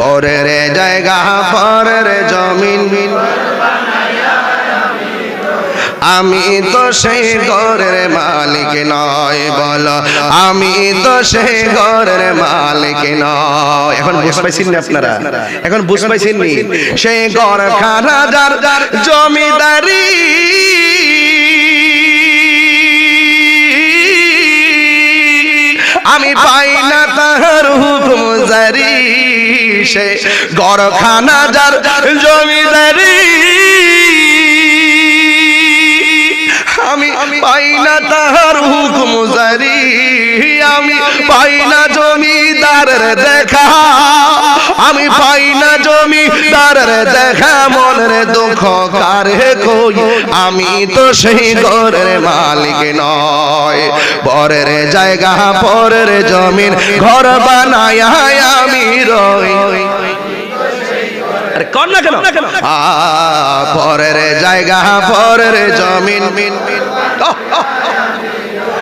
পরের জায়গা পরের জমিন আমি তো সেই ঘরের মালিক নয় বলো আমি তো সেই ঘরের মালিক নয় এখন বুঝ পাইছেন না আপনারা এখন বুঝ পাইছেন নি সেই ঘর খানা যার জমিদারি আমি পাই না তাহার হুকুম জারি সে ঘর খানা যার জমিদারি আমি পাই না তাহার হুকুম জারি আমি পাই না জমিদারের দেখা আমি পাই না জমিদারের দেখা মনের দুঃখ কারে কই আমি তো সেই ঘরের মালিক নয় পরের জায়গা পরের জমিন ঘর বানায়া আমি রই আরে কোন না কেন পরের জায়গা পরের জমিন